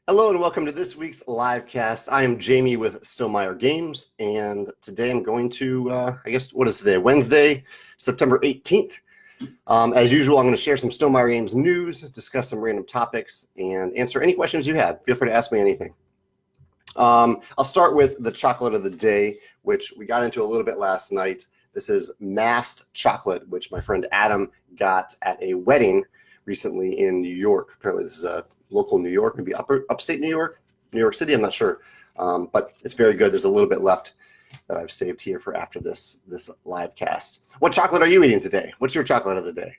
Hello and welcome to this week's live cast. I am Jamie with Stonemaier Games, and today I'm going to, what is today? Wednesday, September 18th. As usual, I'm going to share some Stonemaier Games news, discuss some random topics, and answer any questions you have. Feel free to ask me anything. I'll start with the chocolate of the day, which we got into a little bit last night. This is masked chocolate, which my friend Adam got at a wedding recently in New York. Apparently this is a local New York, maybe upstate New York City, I'm not sure. But it's very good. There's a little bit left that I've saved here for after this live cast. What chocolate are you eating today? What's your chocolate of the day?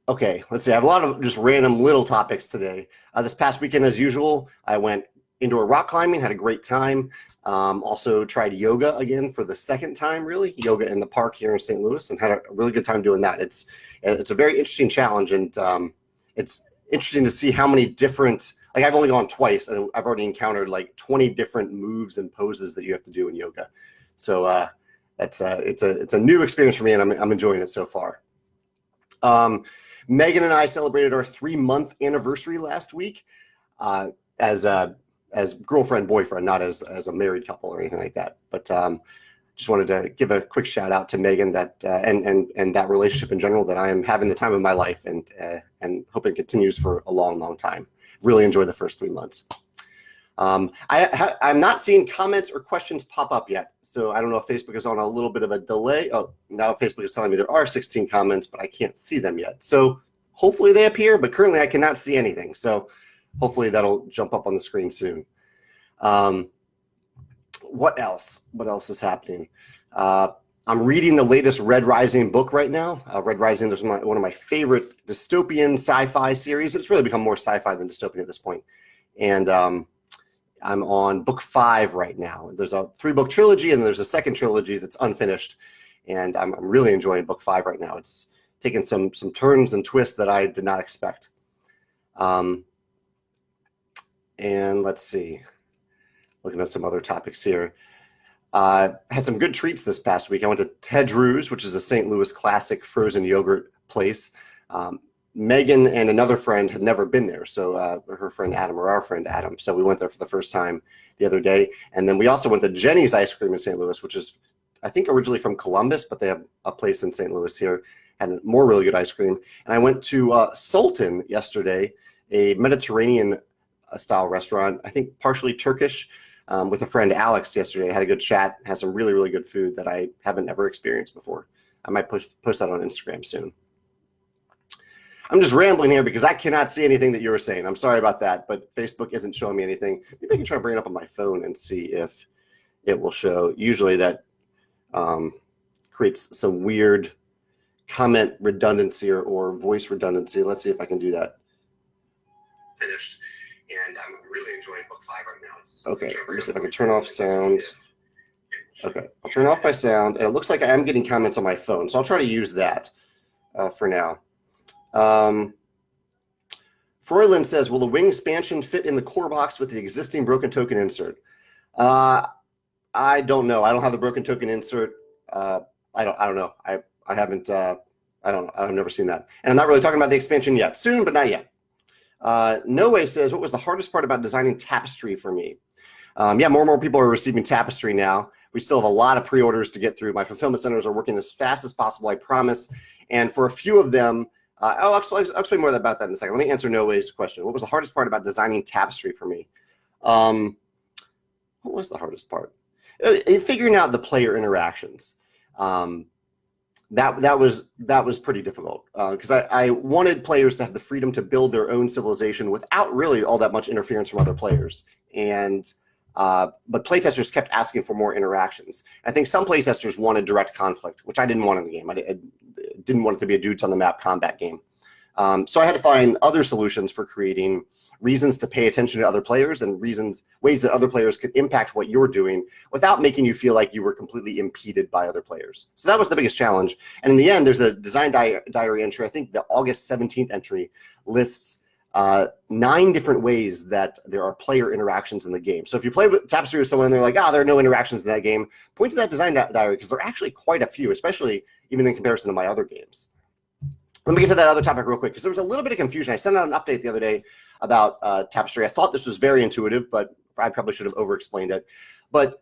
Okay, let's see. I have a lot of just random little topics today. This past weekend, as usual, I went indoor rock climbing, had a great time. Also tried yoga again for the second time, really. Yoga in the park here in St. Louis, and had a really good time doing that. It's a very interesting challenge, and it's interesting to see how many different, like I've only gone twice, and I've already encountered like 20 different moves and poses that you have to do in yoga. So it's a new experience for me, and I'm enjoying it so far. Megan and I celebrated our 3-month anniversary last week as girlfriend, boyfriend, not as a married couple or anything like that. But just wanted to give a quick shout out to Megan that and that relationship in general, that I am having the time of my life, and hope it continues for a long, long time. Really enjoyed the first 3 months. I'm not seeing comments or questions pop up yet, so I don't know if Facebook is on a little bit of a delay. Oh, now Facebook is telling me there are 16 comments, but I can't see them yet. So hopefully they appear, but currently I cannot see anything. So hopefully that'll jump up on the screen soon. What else? What else is happening? I'm reading the latest Red Rising book right now. Red Rising is one of my favorite dystopian sci-fi series. It's really become more sci-fi than dystopian at this point. And I'm on book 5 right now. There's a 3-book trilogy, and there's a second trilogy that's unfinished. And I'm really enjoying book 5 right now. It's taken some turns and twists that I did not expect. And let's see, looking at some other topics here. Had some good treats this past week. I went to Ted Drew's, which is a St. Louis classic frozen yogurt place. Megan and another friend had never been there, so her friend Adam, or our friend Adam. So we went there for the first time the other day. And then we also went to Jenny's Ice Cream in St. Louis, which is, I think, originally from Columbus, but they have a place in St. Louis here. Had more really good ice cream. And I went to Sultan yesterday, a Mediterranean style restaurant, I think partially Turkish, with a friend Alex yesterday. I had a good chat, had some really, really good food that I haven't ever experienced before. I might post that on Instagram soon. I'm just rambling here because I cannot see anything that you were saying. I'm sorry about that, but Facebook isn't showing me anything. Maybe I can try to bring it up on my phone and see if it will show. Usually that creates some weird comment redundancy or voice redundancy. Let's see if I can do that. Finished. And I'm really enjoying book 5 right now. Okay, let me see if I can turn off sound. Okay, I'll turn off my sound. And it looks like I am getting comments on my phone, so I'll try to use that for now. Froyland says, will the wing expansion fit in the core box with the existing broken token insert? I don't know. I don't have the broken token insert. I don't know. I haven't. I've never seen that. And I'm not really talking about the expansion yet. Soon, but not yet. No Way says, what was the hardest part about designing Tapestry for me? Yeah, more and more people are receiving Tapestry now. We still have a lot of pre-orders to get through. My fulfillment centers are working as fast as possible, I promise. And for a few of them, I'll explain more about that in a second. Let me answer No Way's question. What was the hardest part about designing Tapestry for me? What was the hardest part? Figuring out the player interactions. That was pretty difficult because I wanted players to have the freedom to build their own civilization without really all that much interference from other players. And but playtesters kept asking for more interactions. I think some playtesters wanted direct conflict, which I didn't want in the game. I didn't want it to be a dudes on the map combat game. So I had to find other solutions for creating reasons to pay attention to other players and ways that other players could impact what you're doing without making you feel like you were completely impeded by other players. So that was the biggest challenge. And in the end, there's a design diary entry. I think the August 17th entry lists 9 different ways that there are player interactions in the game. So if you play with Tapestry with someone and they're like, there are no interactions in that game, point to that design diary because there are actually quite a few, especially even in comparison to my other games. Let me get to that other topic real quick, because there was a little bit of confusion. I sent out an update the other day about Tapestry. I thought this was very intuitive, but I probably should have over-explained it. But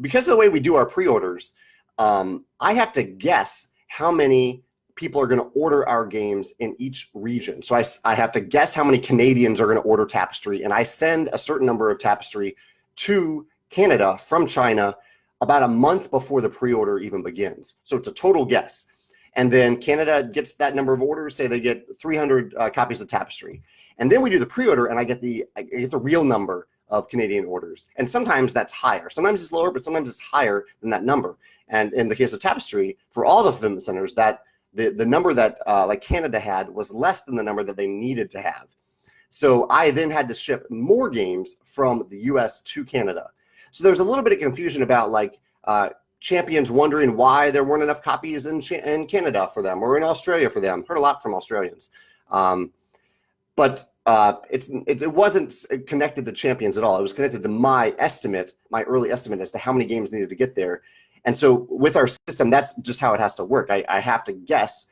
because of the way we do our pre-orders, I have to guess how many people are going to order our games in each region. So I have to guess how many Canadians are going to order Tapestry, and I send a certain number of Tapestry to Canada from China about a month before the pre-order even begins. So it's a total guess. And then Canada gets that number of orders, say they get 300 copies of Tapestry. And then we do the pre-order, and I get the real number of Canadian orders. And sometimes that's higher. Sometimes it's lower, but sometimes it's higher than that number. And in the case of Tapestry, for all the fulfillment centers, that the number that like Canada had was less than the number that they needed to have. So I then had to ship more games from the US to Canada. So there's a little bit of confusion about like Champions wondering why there weren't enough copies in Canada for them or in Australia for them. Heard a lot from Australians. But it wasn't connected to Champions at all. It was connected to my estimate, my early estimate as to how many games needed to get there. And so with our system, that's just how it has to work. I have to guess.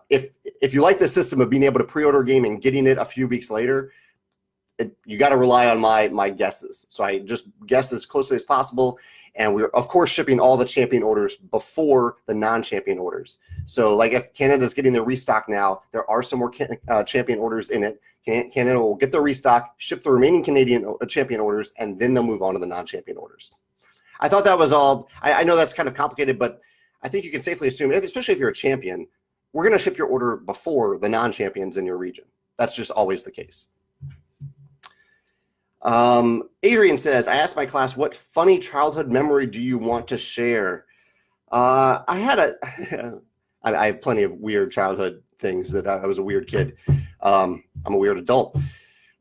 If you like the system of being able to pre-order a game and getting it a few weeks later, you got to rely on my guesses. So I just guess as closely as possible. And we're, of course, shipping all the champion orders before the non-champion orders. So like if Canada's getting their restock now, there are some more champion orders in it. Canada will get their restock, ship the remaining Canadian champion orders, and then they'll move on to the non-champion orders. I thought that was all. I know that's kind of complicated, but I think you can safely assume, especially if you're a champion, we're going to ship your order before the non-champions in your region. That's just always the case. Adrian says, I asked my class, what funny childhood memory do you want to share? I have plenty of weird childhood things that I was a weird kid. I'm a weird adult.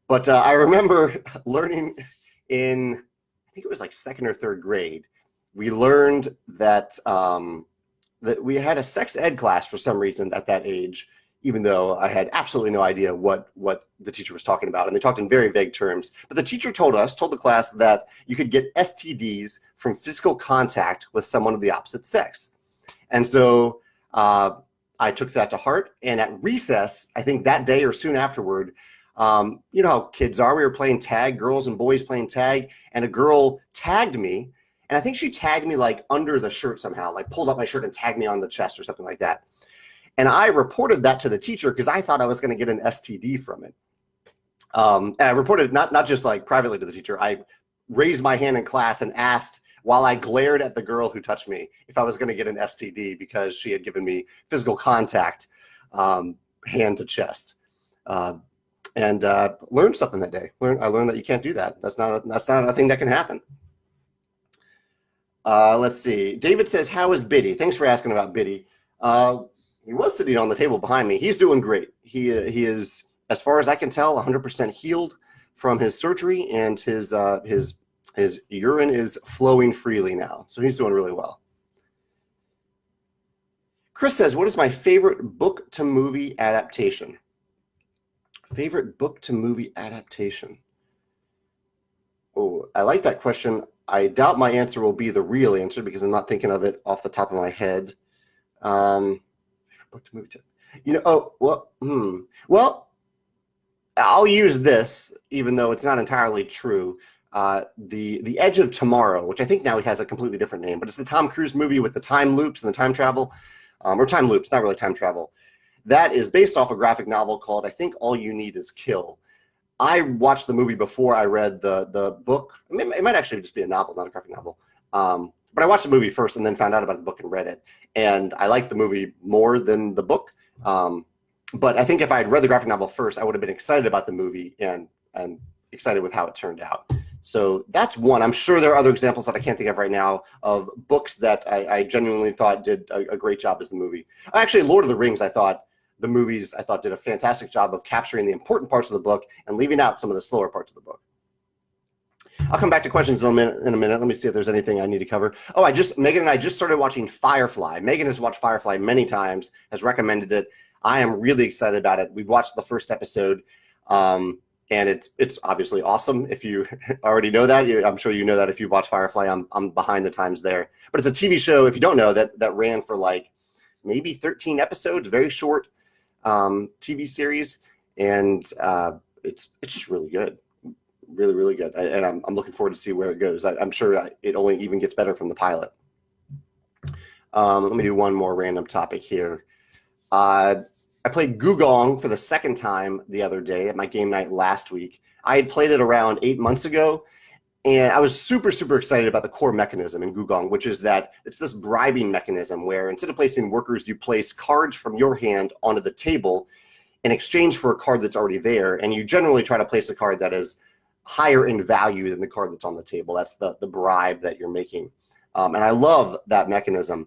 But I remember learning in, I think it was like 2nd or 3rd grade, we learned that, that we had a sex ed class for some reason at that age, even though I had absolutely no idea what the teacher was talking about. And they talked in very vague terms. But the teacher told the class that you could get STDs from physical contact with someone of the opposite sex. And so I took that to heart. And at recess, I think that day or soon afterward, you know how kids are. We were playing tag, girls and boys playing tag. And a girl tagged me. And I think she tagged me like under the shirt somehow, like pulled up my shirt and tagged me on the chest or something like that. And I reported that to the teacher because I thought I was going to get an STD from it. And I reported not just like privately to the teacher. I raised my hand in class and asked, while I glared at the girl who touched me, if I was going to get an STD because she had given me physical contact, hand to chest. And learned something that day. I learned that you can't do that. That's not a thing that can happen. Let's see. David says, how is Biddy? Thanks for asking about Biddy. He was sitting on the table behind me. He's doing great. He is, as far as I can tell, 100% healed from his surgery, and his urine is flowing freely now. So he's doing really well. Chris says, what is my favorite book to movie adaptation? Favorite book to movie adaptation? Oh, I like that question. I doubt my answer will be the real answer because I'm not thinking of it off the top of my head. Book to movie, you know. Oh, well, I'll use this, even though it's not entirely true. The Edge of Tomorrow, which I think now has a completely different name, but it's the Tom Cruise movie with the time loops and the time travel, or time loops, not really time travel. That is based off a graphic novel called, I think, All You Need Is Kill. I watched the movie before I read the book. I mean, it might actually just be a novel, not a graphic novel. But I watched the movie first and then found out about the book and read it. And I liked the movie more than the book. But I think if I had read the graphic novel first, I would have been excited about the movie and excited with how it turned out. So that's one. I'm sure there are other examples that I can't think of right now of books that I genuinely thought did a great job as the movie. Actually, Lord of the Rings, the movies did a fantastic job of capturing the important parts of the book and leaving out some of the slower parts of the book. I'll come back to questions in a minute. Let me see if there's anything I need to cover. Oh, Megan and I just started watching Firefly. Megan has watched Firefly many times, has recommended it. I am really excited about it. We've watched the first episode, and it's obviously awesome. If you already know that, I'm sure you know that if you've watched Firefly. I'm behind the times there. But it's a TV show, if you don't know, that ran for like maybe 13 episodes, very short. TV series, and it's just really good, really, really good. And I'm looking forward to see where it goes. I'm sure it only even gets better from the pilot. Let me do one more random topic here. I played Gugong for the second time the other day at my game night last week. I had played it around 8 months ago, and I was super, super excited about the core mechanism in Gugong, which is that it's this bribing mechanism where instead of placing workers, you place cards from your hand onto the table in exchange for a card that's already there, and you generally try to place a card that is higher in value than the card that's on the table. That's the bribe that you're making. And I love that mechanism.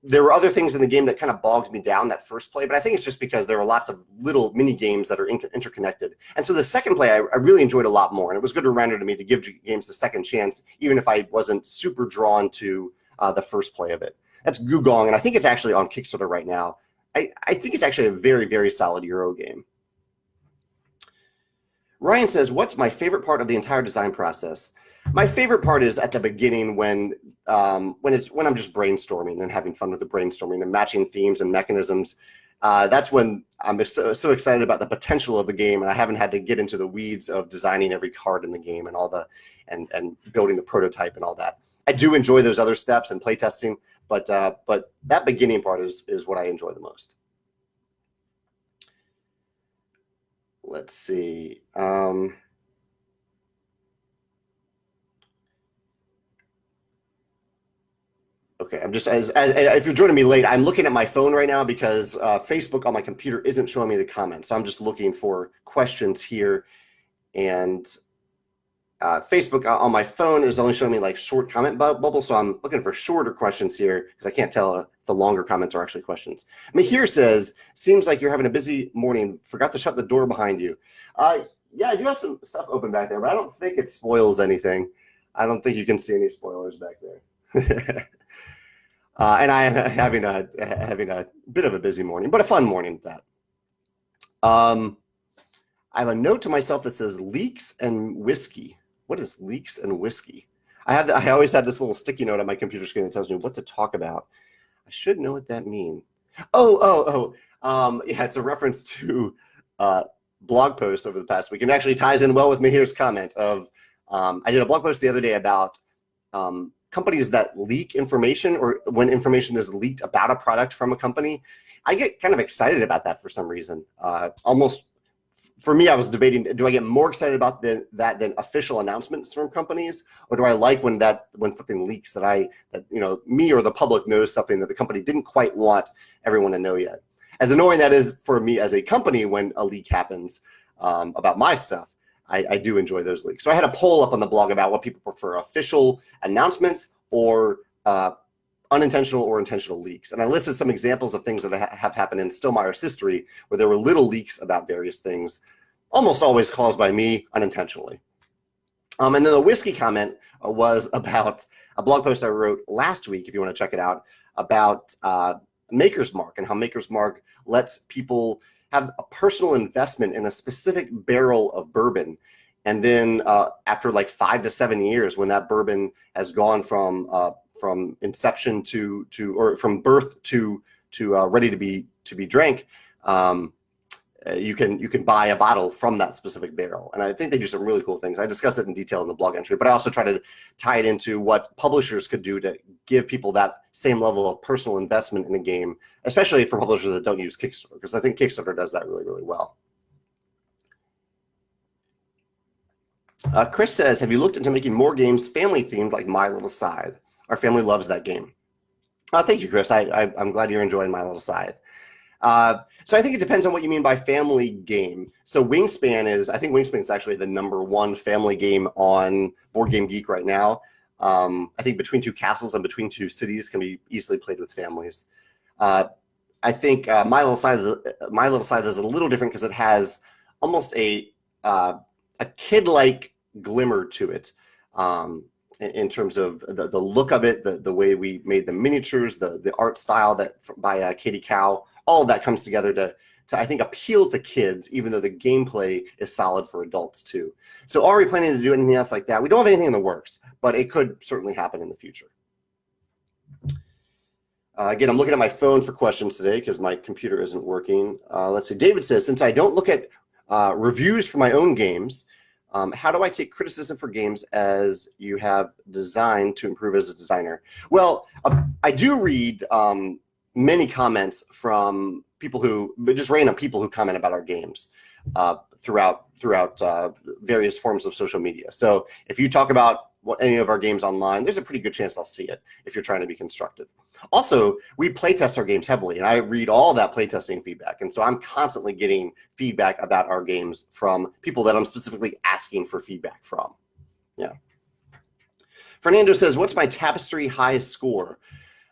There were other things in the game that kind of bogged me down that first play, but I think it's just because there are lots of little mini games that are interconnected. And so the second play, I really enjoyed a lot more, and it was a good reminder to me to give games the second chance, even if I wasn't super drawn to the first play of it. That's Gugong, and I think it's actually on Kickstarter right now. I think it's actually a very, very solid Euro game. Ryan says, what's my favorite part of the entire design process? My favorite part is at the beginning when I'm just brainstorming and having fun with the brainstorming and matching themes and mechanisms. That's when I'm so excited about the potential of the game, and I haven't had to get into the weeds of designing every card in the game and all the and building the prototype and all that. I do enjoy those other steps and playtesting, but that beginning part is what I enjoy the most. Let's see. Okay, I'm just if you're joining me late, I'm looking at my phone right now because Facebook on my computer isn't showing me the comments. So I'm just looking for questions here, and Facebook on my phone is only showing me like short comment bubbles. So I'm looking for shorter questions here because I can't tell if the longer comments are actually questions. Mahir says, seems like you're having a busy morning. Forgot to shut the door behind you. Yeah, I do have some stuff open back there, but I don't think it spoils anything. I don't think you can see any spoilers back there. And I am having a bit of a busy morning, but a fun morning at that. I have a note to myself that says leeks and whiskey. What is leeks and whiskey? I always have this little sticky note on my computer screen that tells me what to talk about. I should know what that means. Yeah, it's a reference to blog posts over the past week, and it actually ties in well with Mahir's comment of I did a blog post the other day about companies that leak information, or when information is leaked about a product from a company. I get kind of excited about that for some reason. Almost, for me, I was debating, do I get more excited about that than official announcements from companies, or do I like when something leaks that me or the public knows something that the company didn't quite want everyone to know yet? As annoying that is for me as a company when a leak happens about my stuff, I do enjoy those leaks. So I had a poll up on the blog about what people prefer, official announcements or unintentional or intentional leaks. And I listed some examples of things that have happened in Stonemeier's history where there were little leaks about various things, almost always caused by me unintentionally. And then the whiskey comment was about a blog post I wrote last week, if you want to check it out, about Maker's Mark and how Maker's Mark lets people have a personal investment in a specific barrel of bourbon. And then after like 5 to 7 years, when that bourbon has gone from inception or from birth to ready to be drank, you can buy a bottle from that specific barrel. And I think they do some really cool things. I discuss it in detail in the blog entry, but I also try to tie it into what publishers could do to give people that same level of personal investment in a game, especially for publishers that don't use Kickstarter, because I think Kickstarter does that really, really well. Chris says, have you looked into making more games family themed like My Little Scythe? Our family loves that game. Thank you, Chris. I'm glad you're enjoying My Little Scythe. So I think it depends on what you mean by family game. So I think Wingspan is actually the #1 family game on Board Game Geek right now. I think Between Two Castles and Between Two Cities can be easily played with families. I think My Little Scythe is a little different because it has almost a kid-like glimmer to it. In terms of the look of it, the way we made the miniatures, the art style by Katie Cow, all of that comes together to I think appeal to kids, even though the gameplay is solid for adults too. So are we planning to do anything else like that? We don't have anything in the works, but it could certainly happen in the future. Again, I'm looking at my phone for questions today because my computer isn't working. Let's see. David says, since I don't look at reviews for my own games, how do I take criticism for games as you have designed to improve as a designer? Well, I do read many comments from people just random people who comment about our games throughout various forms of social media. So if you talk about any of our games online, there's a pretty good chance I'll see it if you're trying to be constructive. Also, we playtest our games heavily, and I read all that playtesting feedback. And so I'm constantly getting feedback about our games from people that I'm specifically asking for feedback from. Yeah. Fernando says, what's my Tapestry high score?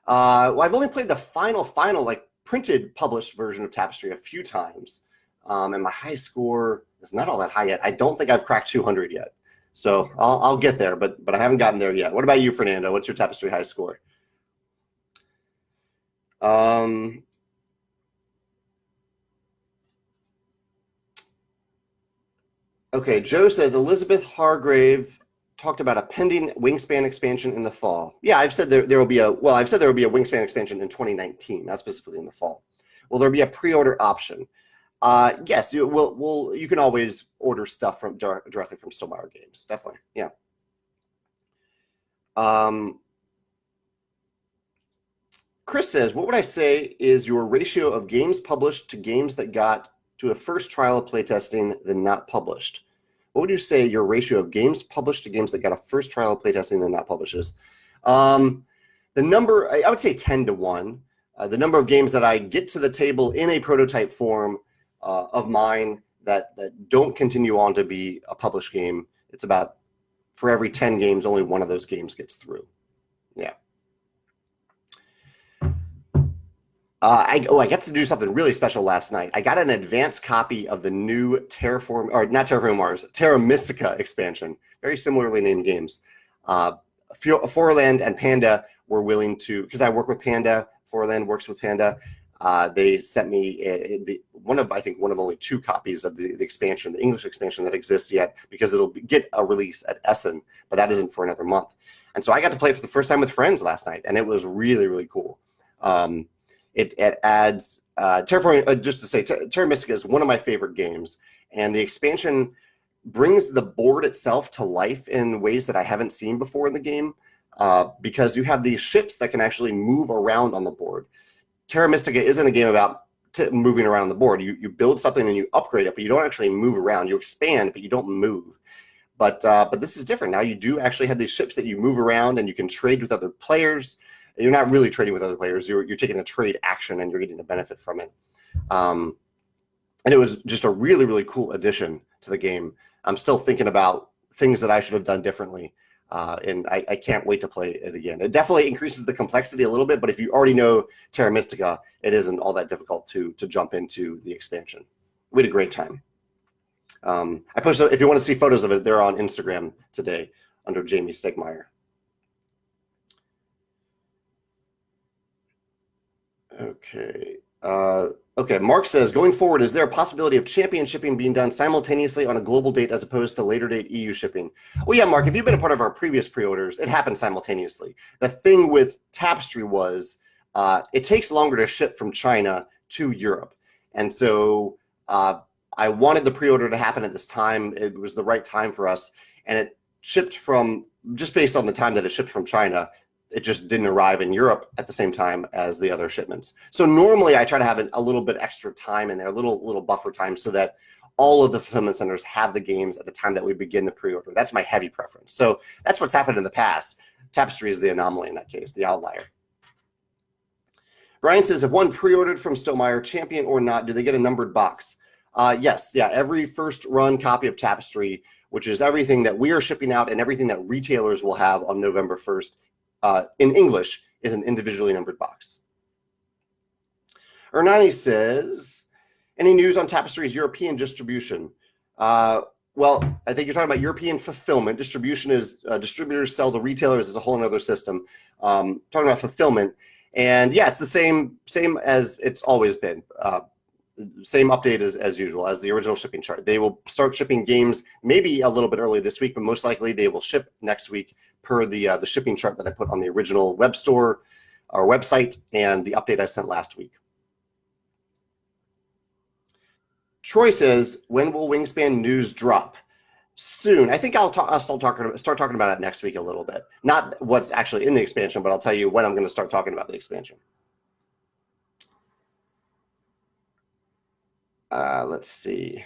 Well, I've only played the final, like printed, published version of Tapestry a few times. And my high score is not all that high yet. I don't think I've cracked 200 yet. So I'll get there, but I haven't gotten there yet. What about you, Fernando? What's your Tapestry high score? Okay, Joe says Elizabeth Hargrave talked about a pending Wingspan expansion in the fall. Yeah, I've said there will be a Wingspan expansion in 2019, not specifically in the fall. Will there be a pre-order option? Yes, you can always order stuff directly from Stonemaier Games. Definitely, yeah. Chris says, what would I say is your ratio of games published to games that got to a first trial of playtesting then not published? What would you say your ratio of games published to games that got a first trial of playtesting then not published is? The number, I would say 10 to 1. The number of games that I get to the table in a prototype form of mine that don't continue on to be a published game, it's about for every 10 games, only one of those games gets through. Yeah. I got to do something really special last night. I got an advanced copy of the new Terra Mystica expansion. Very similarly named games. Foreland and Panda were willing to, because I work with Panda, Foreland works with Panda. They sent me one of only 2 copies of the expansion, the English expansion that exists yet, because it'll get a release at Essen, but that isn't for another month. And so I got to play it for the first time with friends last night, and it was really, really cool. It adds Terraforming. Just to say, Terra Mystica is one of my favorite games, and the expansion brings the board itself to life in ways that I haven't seen before in the game, because you have these ships that can actually move around on the board. Terra Mystica isn't a game about moving around on the board. You build something and you upgrade it, but you don't actually move around. You expand, but you don't move. But this is different. Now you do actually have these ships that you move around, and you can trade with other players. You're not really trading with other players. You're taking a trade action, and you're getting a benefit from it. And it was just a really, really cool addition to the game. I'm still thinking about things that I should have done differently, and I can't wait to play it again. It definitely increases the complexity a little bit, but if you already know Terra Mystica, it isn't all that difficult to jump into the expansion. We had a great time. I posted, if you want to see photos of it, they're on Instagram today under Jamie Stegmaier. Okay. Okay. Mark says, going forward, is there a possibility of champion shipping being done simultaneously on a global date as opposed to later date EU shipping? Well, yeah, Mark, if you've been a part of our previous pre-orders, it happened simultaneously. The thing with Tapestry was it takes longer to ship from China to Europe. And so I wanted the pre-order to happen at this time. It was the right time for us. And it shipped from, just based on the time that it shipped from China, it just didn't arrive in Europe at the same time as the other shipments. So normally I try to have a little bit extra time in there, a little buffer time, so that all of the fulfillment centers have the games at the time that we begin the pre-order. That's my heavy preference. So that's what's happened in the past. Tapestry is the anomaly in that case, the outlier. Brian says, if one pre-ordered from Stonemaier, champion or not, do they get a numbered box? Yes, yeah, every first run copy of Tapestry, which is everything that we are shipping out and everything that retailers will have on November 1st, in English, is an individually numbered box. Ernani says, any news on Tapestry's European distribution? Well, I think you're talking about European fulfillment. Distribution is distributors sell to retailers is a whole other system. Talking about fulfillment, and yeah, it's the same as it's always been. Same update as usual, as the original shipping chart. They will start shipping games maybe a little bit early this week, but most likely they will ship next week per the shipping chart that I put on the original web store. our website and the update I sent last week. Troy says, when will Wingspan news drop? Soon. I think I'll start talking about it next week a little bit. Not what's actually in the expansion, but I'll tell you when I'm going to start talking about the expansion. Let's see.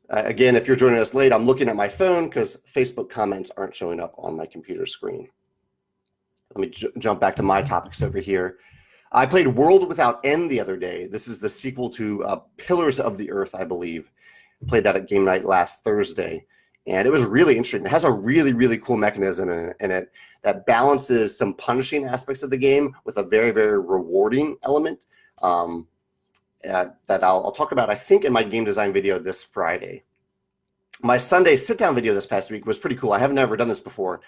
Again, if you're joining us late, I'm looking at my phone because Facebook comments aren't showing up on my computer screen. Let me jump back to my topics over here. I played World Without End the other day. This is the sequel to Pillars of the Earth, I believe. Played that at game night last Thursday, and it was really interesting. It has a really, really cool mechanism in it that balances some punishing aspects of the game with a very, very rewarding element that I'll talk about, I think, in my game design video this Friday. My Sunday sit-down video this past week was pretty cool. I haven't ever done this before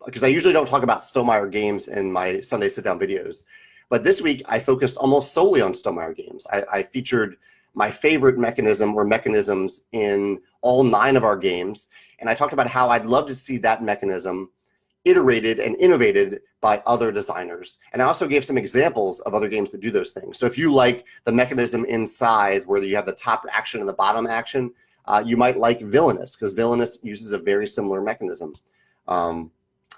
because I usually don't talk about Stonemaier games in my Sunday sit-down videos. But this week, I focused almost solely on Stonemaier games. I featured my favorite mechanism or mechanisms in all 9 of our games. And I talked about how I'd love to see that mechanism iterated and innovated by other designers. And I also gave some examples of other games that do those things. So if you like the mechanism in Scythe where you have the top action and the bottom action, you might like Villainous because Villainous uses a very similar mechanism.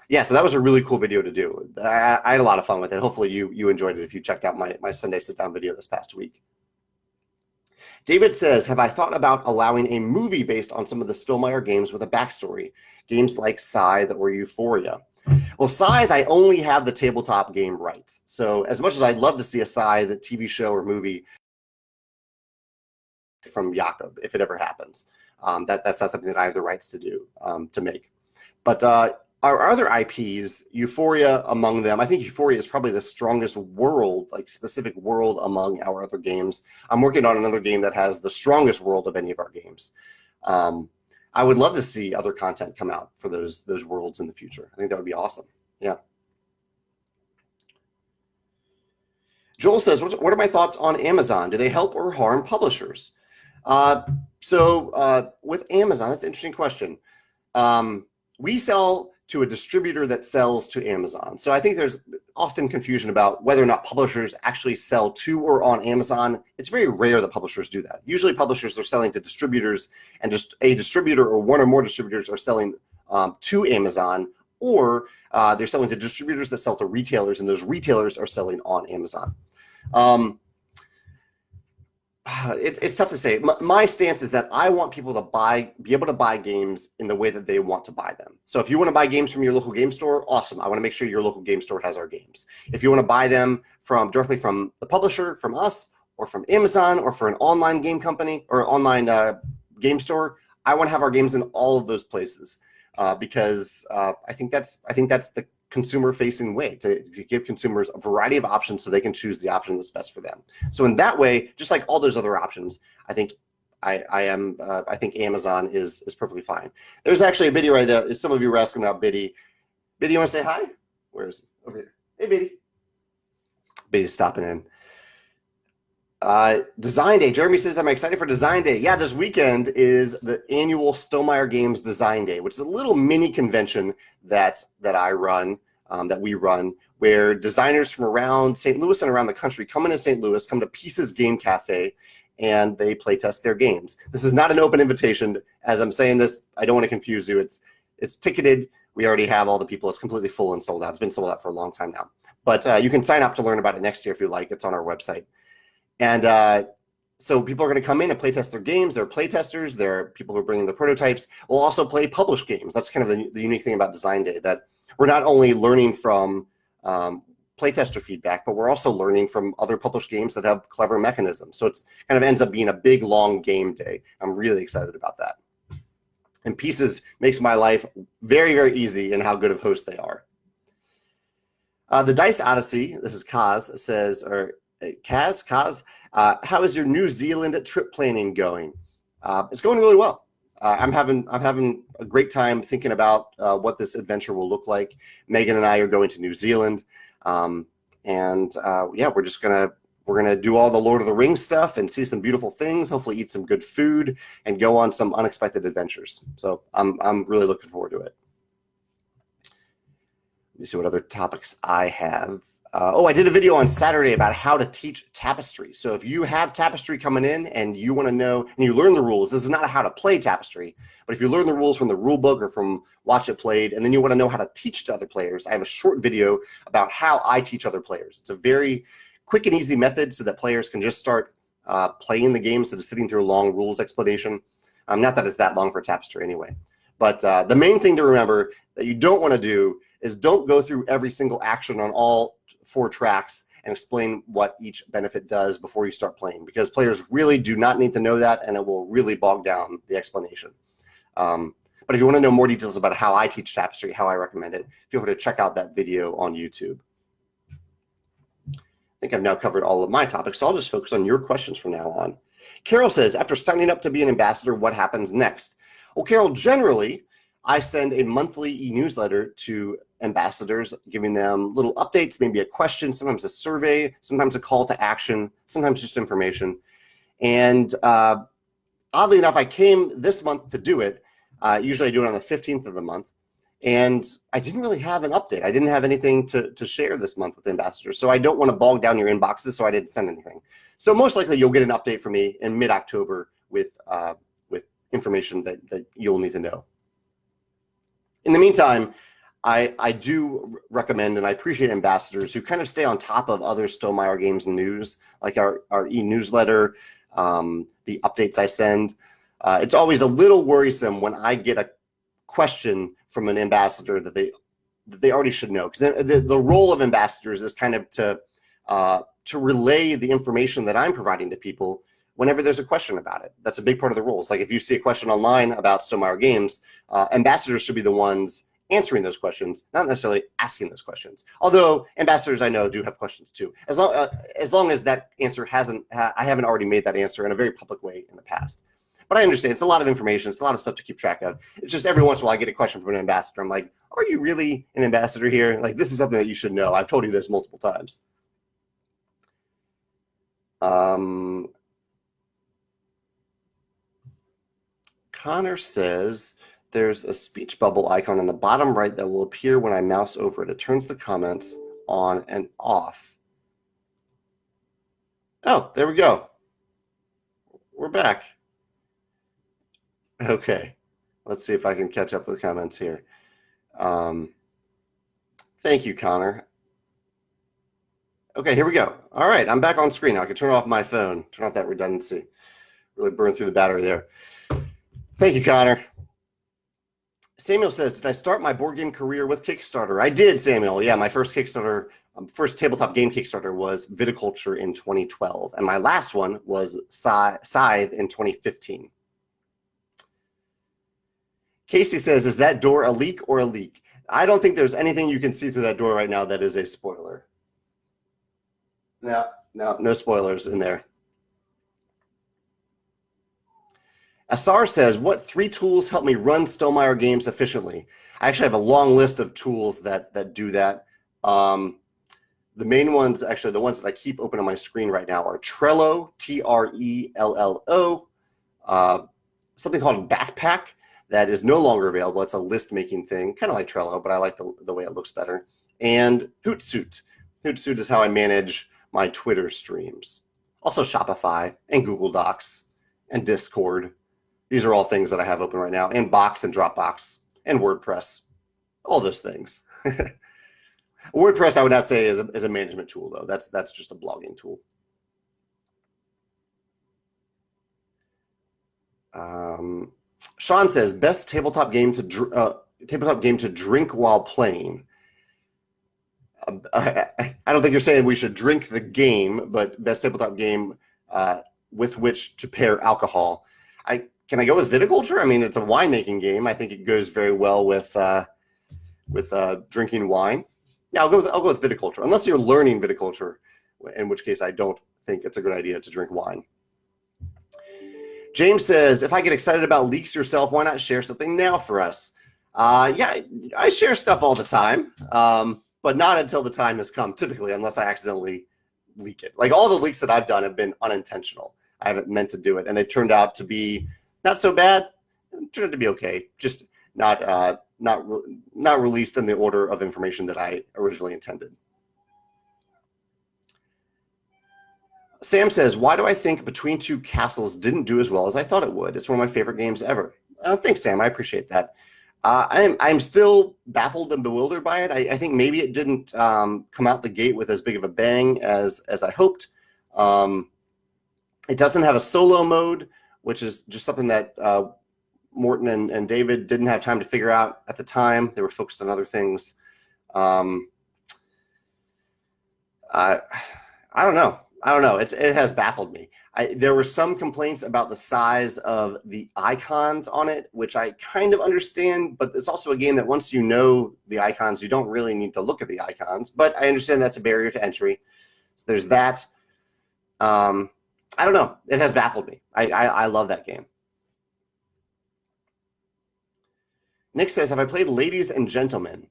Yeah, so that was a really cool video to do. I had a lot of fun with it. Hopefully you enjoyed it if you checked out my Sunday sit-down video this past week. David says, have I thought about allowing a movie based on some of the Stonemaier games with a backstory? Games like Scythe or Euphoria. Well, Scythe, I only have the tabletop game rights. So as much as I'd love to see a Scythe TV show or movie from Jakob, if it ever happens, that's not something that I have the rights to do, to make. But our other IPs, Euphoria among them, I think Euphoria is probably the strongest world, like specific world among our other games. I'm working on another game that has the strongest world of any of our games. I would love to see other content come out for those worlds in the future. I think that would be awesome. Yeah. Joel says, what are my thoughts on Amazon? Do they help or harm publishers? So with Amazon, that's an interesting question. We sell to a distributor that sells to Amazon. So I think there's often confusion about whether or not publishers actually sell to or on Amazon. It's very rare that publishers do that. Usually publishers are selling to distributors, and just a distributor or one or more distributors are selling to Amazon, or they're selling to distributors that sell to retailers, and those retailers are selling on Amazon. It's tough to say. My stance is that I want people to be able to buy games in the way that they want to buy them. So if you want to buy games from your local game store, awesome. I want to make sure your local game store has our games. If you want to buy them directly from the publisher, from us, or from Amazon, or for an online game company or online game store, I want to have our games in all of those places because I think that's the consumer-facing way to give consumers a variety of options so they can choose the option that's best for them. So in that way, just like all those other options, I think I think Amazon is perfectly fine. There's actually a Biddy right there. Some of you were asking about Biddy. Biddy, you want to say hi? Where is he? Over here. Hey, Biddy. Biddy's stopping in. Design Day. Jeremy says, I'm excited for Design Day. Yeah, this weekend is the annual Stonemaier Games Design Day, which is a little mini convention that I run, that we run, where designers from around St. Louis and around the country come into St. Louis, come to Pieces Game Cafe, and they play test their games. This is not an open invitation. As I'm saying this, I don't want to confuse you. It's ticketed. We already have all the people. It's completely full and sold out. It's been sold out for a long time now. But you can sign up to learn about it next year if you like. It's on our website. And so people are going to come in and play test their games. There are play testers. There are people who are bringing the prototypes. We'll also play published games. That's kind of the unique thing about Design Day, that we're not only learning from playtester feedback, but we're also learning from other published games that have clever mechanisms. So it's kind of ends up being a big, long game day. I'm really excited about that. And Pieces makes my life very, very easy in how good of hosts they are. The Dice Odyssey, this is Kaz, says, or Kaz, how is your New Zealand trip planning going? It's going really well. I'm having a great time thinking about what this adventure will look like. Megan and I are going to New Zealand, yeah, we're gonna do all the Lord of the Rings stuff and see some beautiful things. Hopefully, eat some good food and go on some unexpected adventures. So I'm really looking forward to it. Let me see what other topics I have. I did a video on Saturday about how to teach Tapestry. So if you have Tapestry coming in and you want to know, and you learn the rules, this is not how to play Tapestry, but if you learn the rules from the rule book or from Watch It Played, and then you want to know how to teach to other players, I have a short video about how I teach other players. It's a very quick and easy method so that players can just start playing the game instead of sitting through a long rules explanation. Not that it's that long for Tapestry anyway. But the main thing to remember that you don't want to do is don't go through every single action on all 4 tracks and explain what each benefit does before you start playing, because players really do not need to know that, and it will really bog down the explanation. But if you want to know more details about how I teach Tapestry, how I recommend it, feel free to check out that video on YouTube. I think I've now covered all of my topics, so I'll just focus on your questions from now on. Carol says, after signing up to be an ambassador, what happens next? Well, Carol, generally, I send a monthly e-newsletter to ambassadors, giving them little updates, maybe a question, sometimes a survey, sometimes a call to action, sometimes just information. And oddly enough, I came this month to do it. Usually I do it on the 15th of the month. And I didn't really have an update. I didn't have anything to share this month with ambassadors. So I don't want to bog down your inboxes, so I didn't send anything. So most likely you'll get an update from me in mid-October with information that you'll need to know. In the meantime, I do recommend and I appreciate ambassadors who kind of stay on top of other Stonemaier games and news, like our e-newsletter, the updates I send. It's always a little worrisome when I get a question from an ambassador that they already should know, because the role of ambassadors is kind of to relay the information that I'm providing to people whenever there's a question about it. That's a big part of the rules. Like if you see a question online about Stonemaier games, ambassadors should be the ones answering those questions, not necessarily asking those questions. Although ambassadors I know do have questions too, as long as that answer I haven't already made that answer in a very public way in the past. But I understand it's a lot of information, it's a lot of stuff to keep track of. It's just every once in a while I get a question from an ambassador. I'm like, are you really an ambassador here? Like, this is something that you should know. I've told you this multiple times. Connor says there's a speech bubble icon on the bottom right that will appear when I mouse over it. It turns the comments on and off. Oh, there we go. We're back. Okay, let's see if I can catch up with comments here. Thank you, Connor. Okay, here we go. All right, I'm back on screen now. I can turn off my phone, turn off that redundancy. Really burn through the battery there. Thank you, Connor. Samuel says, did I start my board game career with Kickstarter? I did, Samuel. Yeah, my first Kickstarter, first tabletop game Kickstarter was Viticulture in 2012, and my last one was Scythe in 2015. Casey says, is that door a leak or a leak? I don't think there's anything you can see through that door right now that is a spoiler. No spoilers in there. Asar says, what 3 tools help me run Stonemaier games efficiently? I actually have a long list of tools that do that. The main ones, actually the ones that I keep open on my screen right now, are Trello, Trello, something called Backpack that is no longer available. It's a list making thing, kind of like Trello, but I like the way it looks better. And Hootsuite. Hootsuite is how I manage my Twitter streams. Also Shopify and Google Docs and Discord. These are all things that I have open right now, and Box and Dropbox and WordPress, all those things. WordPress I would not say is a management tool though. That's just a blogging tool. Sean says, best tabletop game to drink while playing. I don't think you're saying we should drink the game, but best tabletop game with which to pair alcohol. Can I go with Viticulture? I mean, it's a winemaking game. I think it goes very well with drinking wine. Yeah, I'll go with Viticulture, unless you're learning Viticulture, in which case I don't think it's a good idea to drink wine. James says, if I get excited about leaks yourself, why not share something now for us? Yeah, I share stuff all the time, but not until the time has come, typically, unless I accidentally leak it. Like all the leaks that I've done have been unintentional. I haven't meant to do it, and they turned out to be not so bad. It turned out to be okay, just not released in the order of information that I originally intended. Sam says, why do I think Between Two Castles didn't do as well as I thought it would? It's one of my favorite games ever. Thanks, Sam. I appreciate that. I'm still baffled and bewildered by it. I think maybe it didn't come out the gate with as big of a bang as I hoped. It doesn't have a solo mode, which is just something that Morton and David didn't have time to figure out at the time. They were focused on other things. I don't know. It has baffled me. There were some complaints about the size of the icons on it, which I kind of understand, but it's also a game that once you know the icons, you don't really need to look at the icons. But I understand that's a barrier to entry. So there's that. I don't know. It has baffled me. I love that game. Nick says, have I played Ladies and Gentlemen?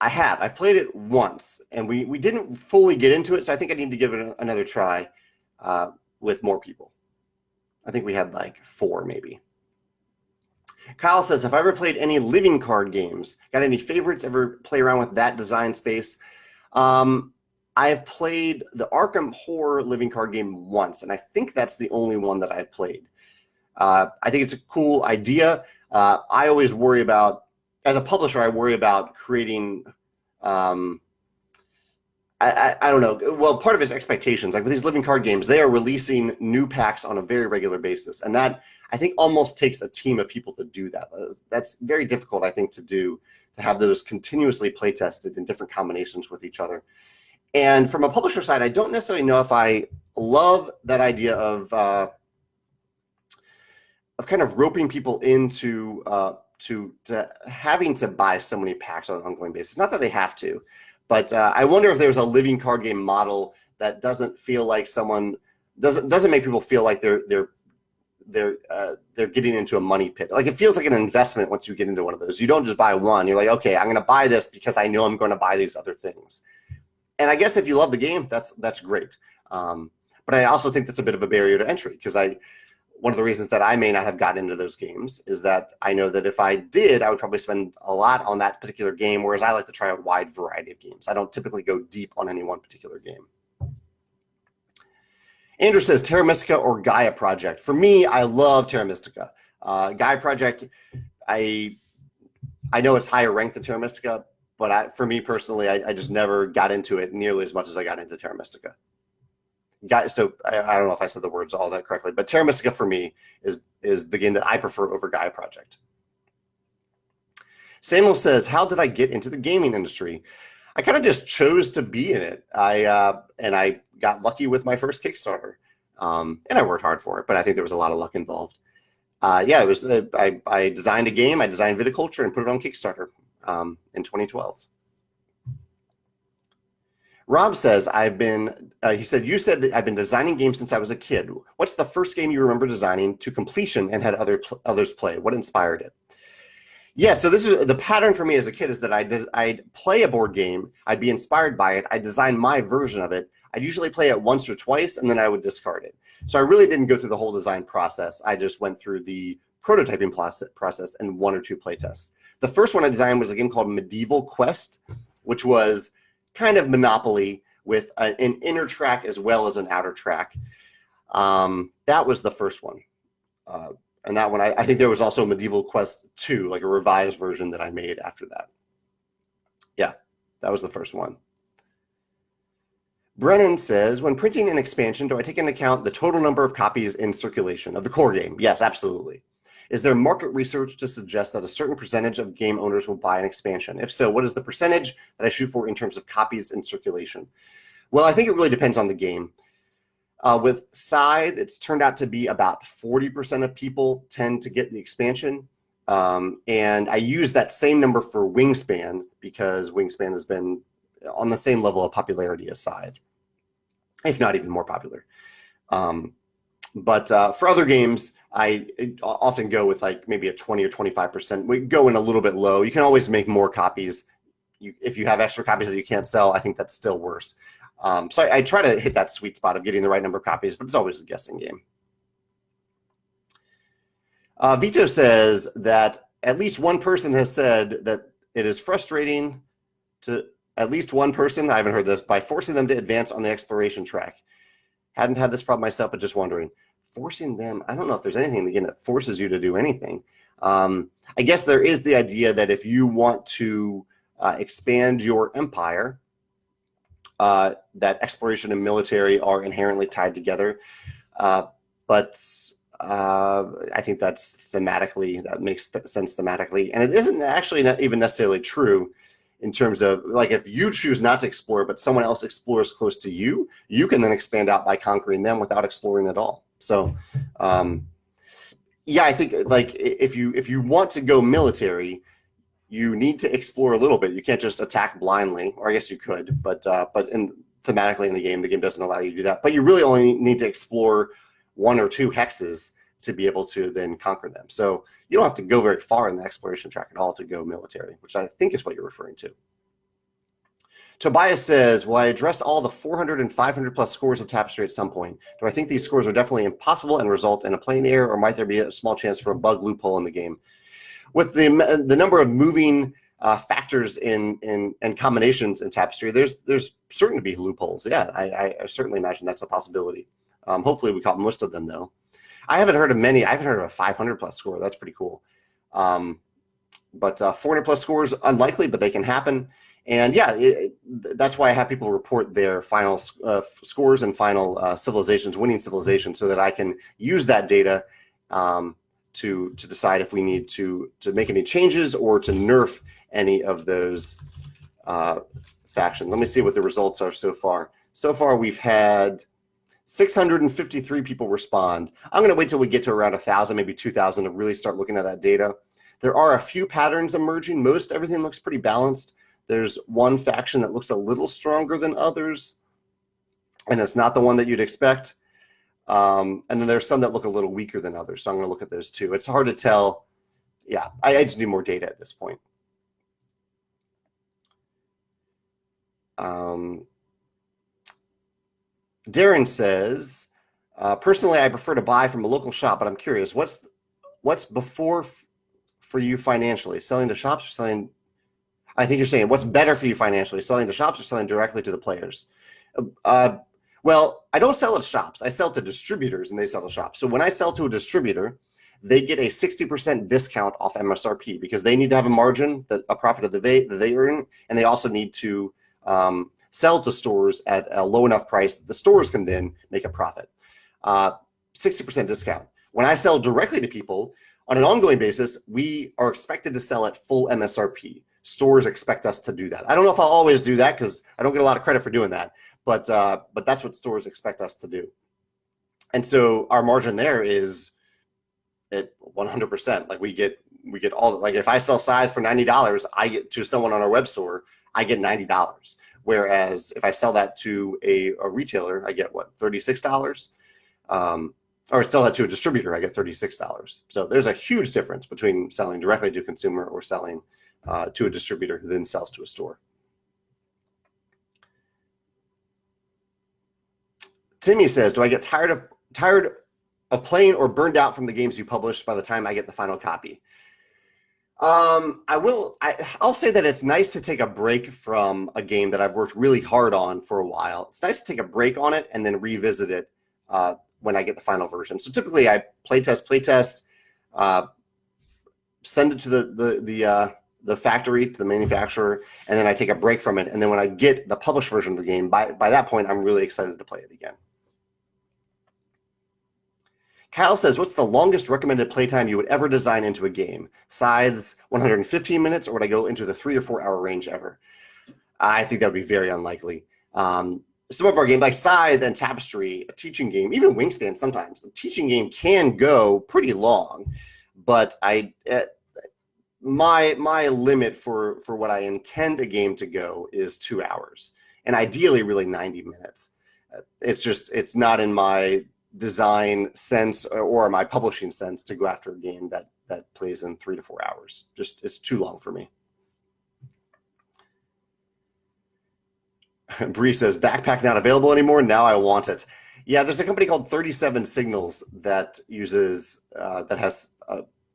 I have. I've played it once, and we didn't fully get into it, so I think I need to give it another try with more people. I think we had like 4 maybe. Kyle says, have I ever played any living card games? Got any favorites? Ever play around with that design space? I have played the Arkham Horror living card game once, and I think that's the only one that I've played. I think it's a cool idea. I always worry about, as a publisher, I worry about creating, I don't know. Well, part of it's expectations. Like with these living card games, they are releasing new packs on a very regular basis. And that, I think, almost takes a team of people to do that. That's very difficult, I think, to do, to have those continuously play tested in different combinations with each other. And from a publisher side, I don't necessarily know if I love that idea of kind of roping people into to having to buy so many packs on an ongoing basis. Not that they have to, but I wonder if there's a living card game model that doesn't feel like someone doesn't make people feel like they're getting into a money pit. Like it feels like an investment once you get into one of those. You don't just buy one. You're like, okay, I'm going to buy this because I know I'm going to buy these other things. And I guess if you love the game, that's great. But I also think that's a bit of a barrier to entry because one of the reasons that I may not have gotten into those games is that I know that if I did, I would probably spend a lot on that particular game, whereas I like to try a wide variety of games. I don't typically go deep on any one particular game. Andrew says, Terra Mystica or Gaia Project? For me, I love Terra Mystica. Gaia Project, I know it's higher ranked than Terra Mystica, but for me personally, I just never got into it nearly as much as I got into Terra Mystica. So I don't know if I said the words all that correctly, but Terra Mystica for me is the game that I prefer over Gaia Project. Samuel says, how did I get into the gaming industry? I kind of just chose to be in it. And I got lucky with my first Kickstarter, and I worked hard for it, but I think there was a lot of luck involved. Yeah, it was. I designed a game. I designed viticulture and put it on Kickstarter in 2012. Rob says, he said, you said that I've been designing games since I was a kid. What's the first game you remember designing to completion and had others play? What inspired it? Yeah, so this is the pattern for me as a kid is that I'd play a board game, I'd be inspired by it, I'd design my version of it, I'd usually play it once or twice, and then I would discard it. So I really didn't go through the whole design process. I just went through the prototyping process and 1 or 2 playtests. The first one I designed was a game called Medieval Quest, which was kind of Monopoly with an inner track as well as an outer track. That was the first one. And that one, I think there was also Medieval Quest 2, like a revised version that I made after that. Yeah, that was the first one. Brennan says, when printing an expansion, do I take into account the total number of copies in circulation of the core game? Yes, absolutely. Is there market research to suggest that a certain percentage of game owners will buy an expansion? If so, what is the percentage that I shoot for in terms of copies in circulation? Well, I think it really depends on the game. With Scythe, it's turned out to be about 40% of people tend to get the expansion. And I use that same number for Wingspan because Wingspan has been on the same level of popularity as Scythe, if not even more popular. But for other games, I often go with like maybe a 20 or 25%. We go in a little bit low. You can always make more copies. If you have extra copies that you can't sell, I think that's still worse. So I try to hit that sweet spot of getting the right number of copies, but it's always a guessing game. Vito says that at least one person has said that it is frustrating to at least one person, I haven't heard this, by forcing them to advance on the exploration track. Hadn't had this problem myself, but just wondering. Forcing them, I don't know if there's anything again that forces you to do anything. I guess there is the idea that if you want to expand your empire, that exploration and military are inherently tied together. But I think that's thematically, that makes sense thematically. And it isn't actually not even necessarily true in terms of, like, if you choose not to explore, but someone else explores close to you, you can then expand out by conquering them without exploring at all. So, yeah, I think, like, if you want to go military, you need to explore a little bit. You can't just attack blindly, or I guess you could, but thematically in the game doesn't allow you to do that. But you really only need to explore 1 or 2 hexes to be able to then conquer them. So you don't have to go very far in the exploration track at all to go military, which I think is what you're referring to. Tobias says, will I address all the 400 and 500 plus scores of Tapestry at some point? Do I think these scores are definitely impossible and result in a plain error, or might there be a small chance for a bug loophole in the game? With the number of moving factors and combinations in Tapestry, there's certain to be loopholes. Yeah, I certainly imagine that's a possibility. Hopefully we caught most of them, though. I haven't heard of many. I haven't heard of a 500 plus score. That's pretty cool. But 400 plus scores, unlikely, but they can happen. And yeah, that's why I have people report their final scores and final civilizations, winning civilizations, so that I can use that data to decide if we need to make any changes or to nerf any of those factions. Let me see what the results are so far. So far, we've had 653 people respond. I'm going to wait till we get to around 1,000, maybe 2,000 to really start looking at that data. There are a few patterns emerging. Everything looks pretty balanced. There's one faction that looks a little stronger than others, and it's not the one that you'd expect. And then there's some that look a little weaker than others. So I'm going to look at those too. It's hard to tell. Yeah, I just need more data at this point. Darren says, personally, I prefer to buy from a local shop, but I'm curious, what's before for you financially? Selling to shops or selling? I think you're saying what's better for you financially, selling to shops or selling directly to the players? Well, I don't sell at shops. I sell to distributors, and they sell to shops. So when I sell to a distributor, they get a 60% discount off MSRP because they need to have a margin, a profit that they earn, and they also need to sell to stores at a low enough price that the stores can then make a profit. 60% discount. When I sell directly to people on an ongoing basis, we are expected to sell at full MSRP. Stores expect us to do that. I don't know if I'll always do that because I don't get a lot of credit for doing that, but that's what stores expect us to do. And so our margin there is at 100%. Like we get all, like if I sell size for $90, I get to someone on our web store, I get $90. Whereas if I sell that to a retailer, I get what, $36? Or sell that to a distributor, I get $36. So there's a huge difference between selling directly to a consumer or selling to a distributor who then sells to a store. Timmy says, do I get tired of playing or burned out from the games you publish by the time I get the final copy? I'll say that it's nice to take a break from a game that I've worked really hard on for a while. It's nice to take a break on it and then revisit it when I get the final version. So typically I playtest, send it to the factory, to the manufacturer, and then I take a break from it. And then when I get the published version of the game, by that point, I'm really excited to play it again. Kyle says, what's the longest recommended playtime you would ever design into a game? Scythes, 115 minutes, or would I go into the 3 or 4 hour range ever? I think that would be very unlikely. Some of our games, like Scythe and Tapestry, a teaching game, even Wingspan sometimes, the teaching game can go pretty long, but my limit for what I intend a game to go is 2 hours, and ideally really 90 minutes. It's not in my design sense or my publishing sense to go after a game that plays in 3 to 4 hours. Just, it's too long for me. Bree says, backpack not available anymore. Now I want it. Yeah, there's a company called 37 Signals that uses that has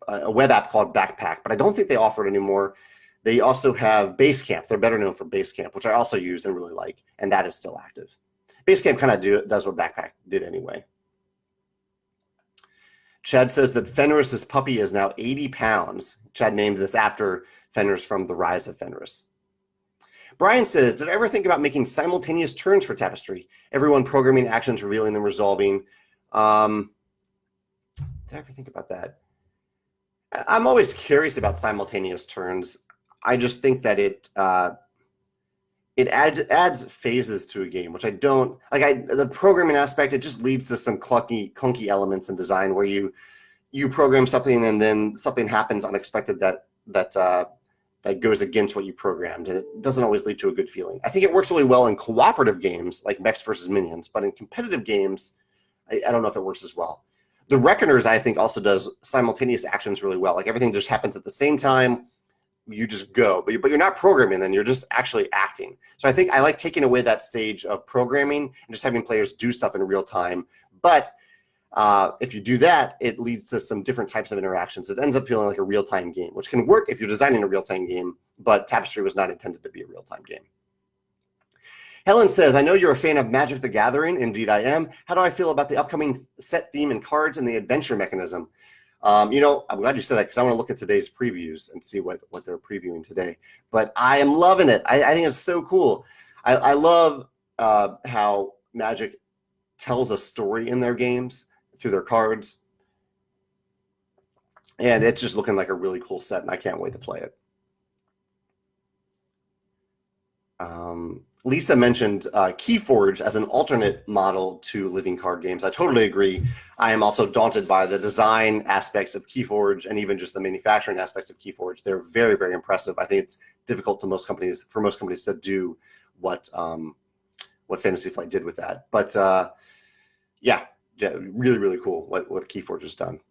a web app called Backpack, but I don't think they offer it anymore. They also have Basecamp. They're better known for Basecamp, which I also use and really like, and that is still active. Basecamp kind of does what Backpack did anyway. Chad says that Fenris's puppy is now 80 pounds. Chad named this after Fenris from The Rise of Fenris. Brian says, did I ever think about making simultaneous turns for Tapestry? Everyone programming actions, revealing them, resolving. Did I ever think about that? I'm always curious about simultaneous turns. I just think that it adds phases to a game, which I don't like. The programming aspect, it just leads to some clunky elements in design where you program something and then something happens unexpected that goes against what you programmed, and it doesn't always lead to a good feeling. I think it works really well in cooperative games like Mechs versus Minions, but in competitive games, I don't know if it works as well. The Reckoners, I think, also does simultaneous actions really well. Like everything just happens at the same time. You just go, but you're not programming, then you're just actually acting. So I think I like taking away that stage of programming and just having players do stuff in real time. But if you do that, it leads to some different types of interactions. It ends up feeling like a real-time game, which can work if you're designing a real-time game, but Tapestry was not intended to be a real-time game. Helen says, I know you're a fan of Magic the Gathering. Indeed, I am. How do I feel about the upcoming set theme and cards and the adventure mechanism? I'm glad you said that because I want to look at today's previews and see what they're previewing today. But I am loving it. I think it's so cool. I love how Magic tells a story in their games through their cards. And it's just looking like a really cool set, and I can't wait to play it. Lisa mentioned Keyforge as an alternate model to living card games. I totally agree. I am also daunted by the design aspects of Keyforge and even just the manufacturing aspects of Keyforge. They're very, very impressive. I think it's difficult for most companies to do what Fantasy Flight did with that. But yeah, really, really cool what Keyforge has done.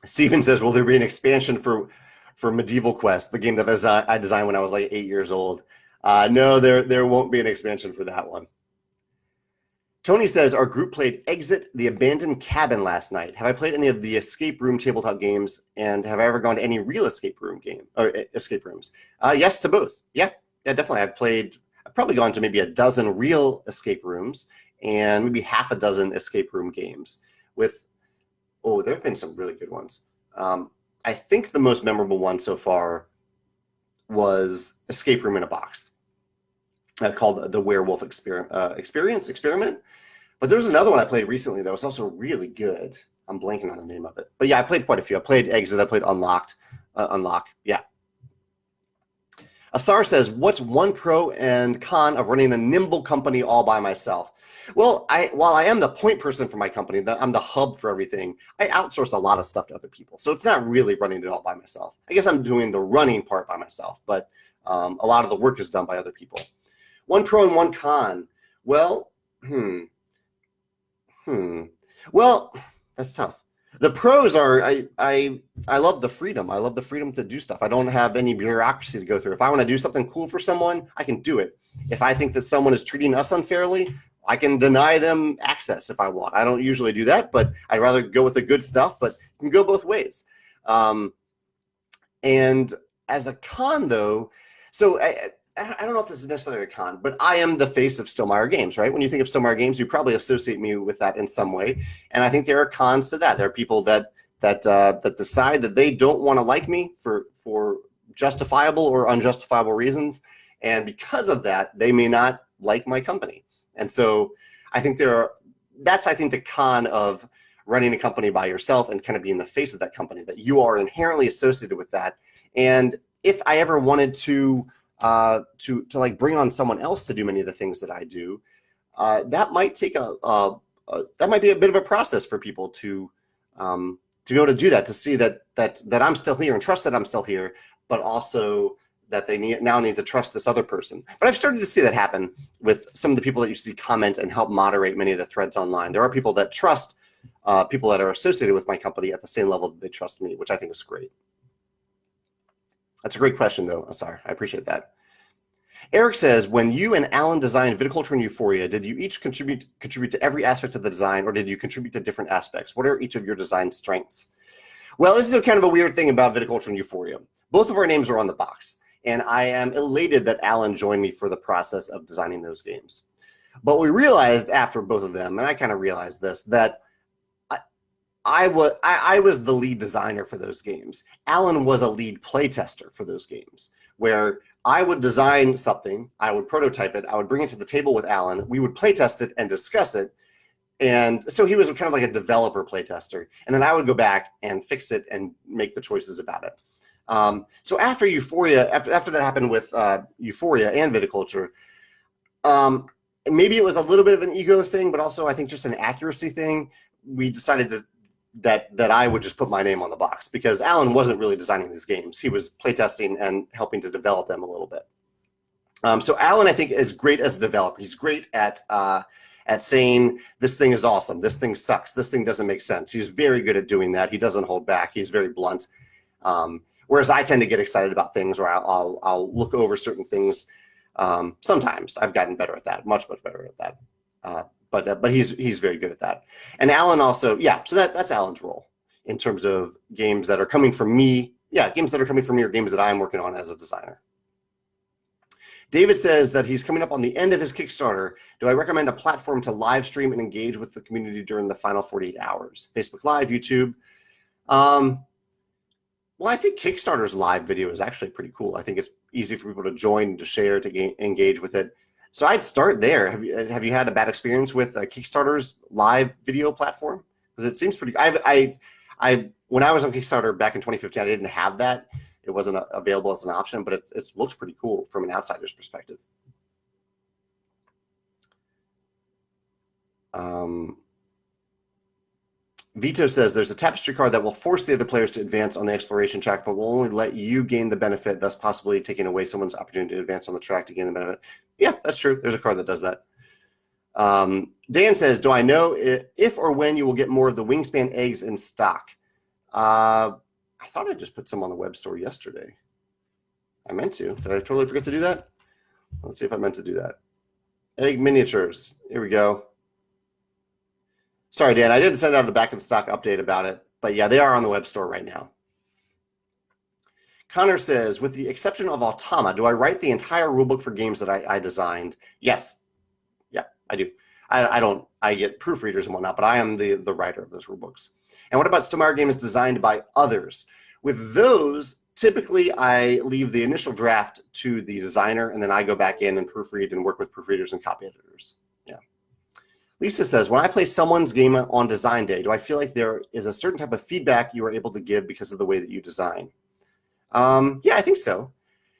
Steven says, will there be an expansion for Medieval Quest, the game that I designed when I was like 8 years old? No, there won't be an expansion for that one. Tony says, our group played Exit the Abandoned Cabin last night. Have I played any of the escape room tabletop games, and have I ever gone to any real escape room game or escape rooms? Yes to both. Yeah, definitely. I've probably gone to maybe a dozen real escape rooms and maybe half a dozen escape room games there have been some really good ones. I think the most memorable one so far was Escape Room in a Box, called the Werewolf Experiment. But there was another one I played recently that was also really good. I'm blanking on the name of it. But yeah, I played quite a few. I played Exit. I played Unlock. Yeah. Asar says, what's one pro and con of running a nimble company all by myself? Well, while I am the point person for my company, I'm the hub for everything, I outsource a lot of stuff to other people. So it's not really running it all by myself. I guess I'm doing the running part by myself, but a lot of the work is done by other people. One pro and one con. Well, Well, that's tough. The pros are I love the freedom. I love the freedom to do stuff. I don't have any bureaucracy to go through. If I want to do something cool for someone, I can do it. If I think that someone is treating us unfairly, I can deny them access if I want. I don't usually do that, but I'd rather go with the good stuff, but it can go both ways. And as a con, though, so I don't know if this is necessarily a con, but I am the face of Stonemaier Games, right? When you think of Stonemaier Games, you probably associate me with that in some way. And I think there are cons to that. There are people that decide that they don't want to like me for justifiable or unjustifiable reasons. And because of that, they may not like my company. And so I think that's the con of running a company by yourself and kind of being the face of that company, that you are inherently associated with that. And if I ever wanted to like bring on someone else to do many of the things that I do, that might take that might be a bit of a process for people to be able to do that, to see that I'm still here and trust that I'm still here, but also that they now need to trust this other person. But I've started to see that happen with some of the people that you see comment and help moderate many of the threads online. There are people that trust people that are associated with my company at the same level that they trust me, which I think is great. That's a great question, though, Asar. I appreciate that. Eric says, when you and Alan designed Viticulture and Euphoria, did you each contribute to every aspect of the design, or did you contribute to different aspects? What are each of your design strengths? Well, this is kind of a weird thing about Viticulture and Euphoria. Both of our names are on the box, and I am elated that Alan joined me for the process of designing those games. But we realized after both of them, and I kind of realized this, that I was the lead designer for those games. Alan was a lead playtester for those games, where I would design something, I would prototype it, I would bring it to the table with Alan, we would playtest it and discuss it. And so he was kind of like a developer playtester. And then I would go back and fix it and make the choices about it. So after Euphoria, after that happened with Euphoria and Viticulture, maybe it was a little bit of an ego thing, but also I think just an accuracy thing. We decided that I would just put my name on the box, because Alan wasn't really designing these games. He was playtesting and helping to develop them a little bit. So Alan, I think, is great as a developer. He's great at saying, this thing is awesome, this thing sucks, this thing doesn't make sense. He's very good at doing that. He doesn't hold back. He's very blunt. Whereas I tend to get excited about things, or I'll look over certain things. Sometimes I've gotten better at that, much better at that. But he's very good at that. And Alan also, yeah, so that's Alan's role in terms of games that are coming from me. Yeah, games that are coming from me, or games that I'm working on as a designer. David says that he's coming up on the end of his Kickstarter. Do I recommend a platform to live stream and engage with the community during the final 48 hours? Facebook Live, YouTube? Well, I think Kickstarter's live video is actually pretty cool. I think it's easy for people to join, to share, to engage with it. So I'd start there. Have you had a bad experience with Kickstarter's live video platform? Because it seems pretty. When I was on Kickstarter back in 2015, I didn't have that. It wasn't available as an option, but it looks pretty cool from an outsider's perspective. Vito says there's a Tapestry card that will force the other players to advance on the exploration track, but will only let you gain the benefit, thus possibly taking away someone's opportunity to advance on the track to gain the benefit. Yeah, that's true. There's a card that does that. Dan says, do I know if or when you will get more of the Wingspan eggs in stock? I thought I just put some on the web store yesterday. I meant to. Did I totally forget to do that? Let's see if I meant to do that. Egg miniatures. Here we go. Sorry, Dan, I didn't send out a back in stock update about it, but yeah, they are on the web store right now. Connor says, with the exception of Automa, do I write the entire rulebook for games that I designed? Yes. Yeah, I do. I get proofreaders and whatnot, but I am the writer of those rulebooks. And what about Stonemaier games designed by others? With those, typically I leave the initial draft to the designer, and then I go back in and proofread and work with proofreaders and copy editors. Yeah. Lisa says, when I play someone's game on design day, do I feel like there is a certain type of feedback you are able to give because of the way that you design? Yeah, I think so.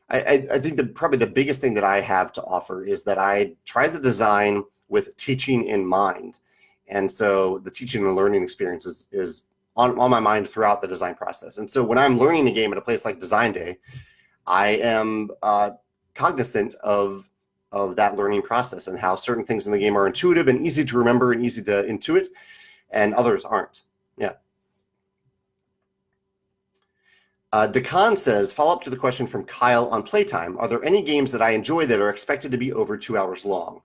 I think that probably the biggest thing that I have to offer is that I try to design with teaching in mind. And so the teaching and learning experience is on my mind throughout the design process. And so when I'm learning a game at a place like Design Day, I am cognizant of that learning process and how certain things in the game are intuitive and easy to remember and easy to intuit, and others aren't. Yeah. Dekan says, follow up to the question from Kyle on playtime. Are there any games that I enjoy that are expected to be over 2 hours long?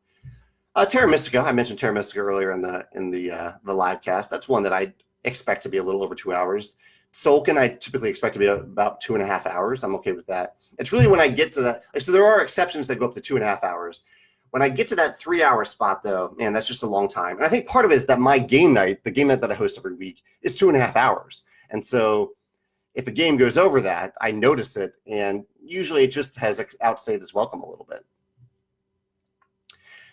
Terra Mystica. I mentioned Terra Mystica earlier in the live cast. That's one that I expect to be a little over 2 hours. Tzolk'in, I typically expect to be about 2.5 hours. I'm okay with that. It's really when I get to that. So there are exceptions that go up to 2.5 hours. When I get to that 3 hour spot, though, man, that's just a long time. And I think part of it is that my game night, the game night that I host every week, is 2.5 hours. And so if a game goes over that, I notice it, and usually it just has outstayed its welcome a little bit.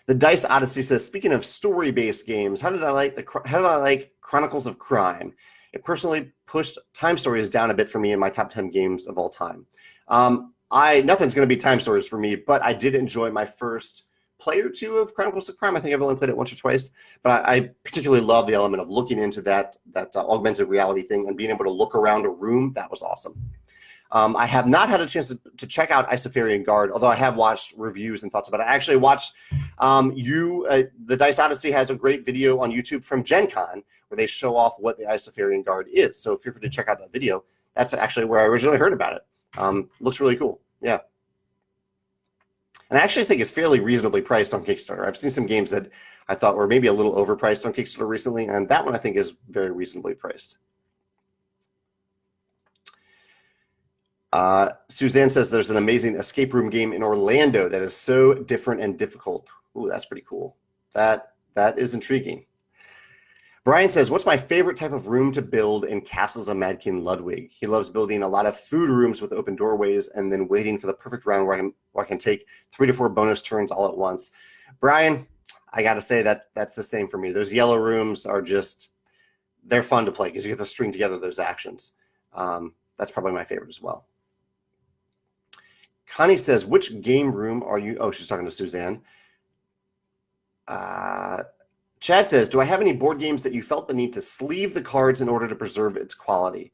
The Dice Odyssey says, speaking of story-based games, how did I like Chronicles of Crime? It personally pushed time stories down a bit for me in my top 10 games of all time. Nothing's going to be time stories for me, but I did enjoy my first play or two of Chronicles of Crime. I think I've only played it once or twice, but I particularly love the element of looking into that augmented reality thing and being able to look around a room. That was awesome. I have not had a chance to check out Isofarian Guard, although I have watched reviews and thoughts about it. I actually watched the Dice Odyssey has a great video on YouTube from Gen Con where they show off what the Isofarian Guard is. So feel free to check out that video. That's actually where I originally heard about it. Looks really cool. Yeah. And I actually think it's fairly reasonably priced on Kickstarter. I've seen some games that I thought were maybe a little overpriced on Kickstarter recently, and that one I think is very reasonably priced. Suzanne says there's an amazing escape room game in Orlando that is so different and difficult. Ooh, that's pretty cool. That is intriguing. Brian says, what's my favorite type of room to build in Castles of Mad King Ludwig? He loves building a lot of food rooms with open doorways and then waiting for the perfect round where I can take 3 to 4 bonus turns all at once. Brian, I got to say that's the same for me. Those yellow rooms are just, they're fun to play because you get to string together those actions. That's probably my favorite as well. Connie says, which game room are you? Oh, she's talking to Suzanne. Chad says, do I have any board games that you felt the need to sleeve the cards in order to preserve its quality?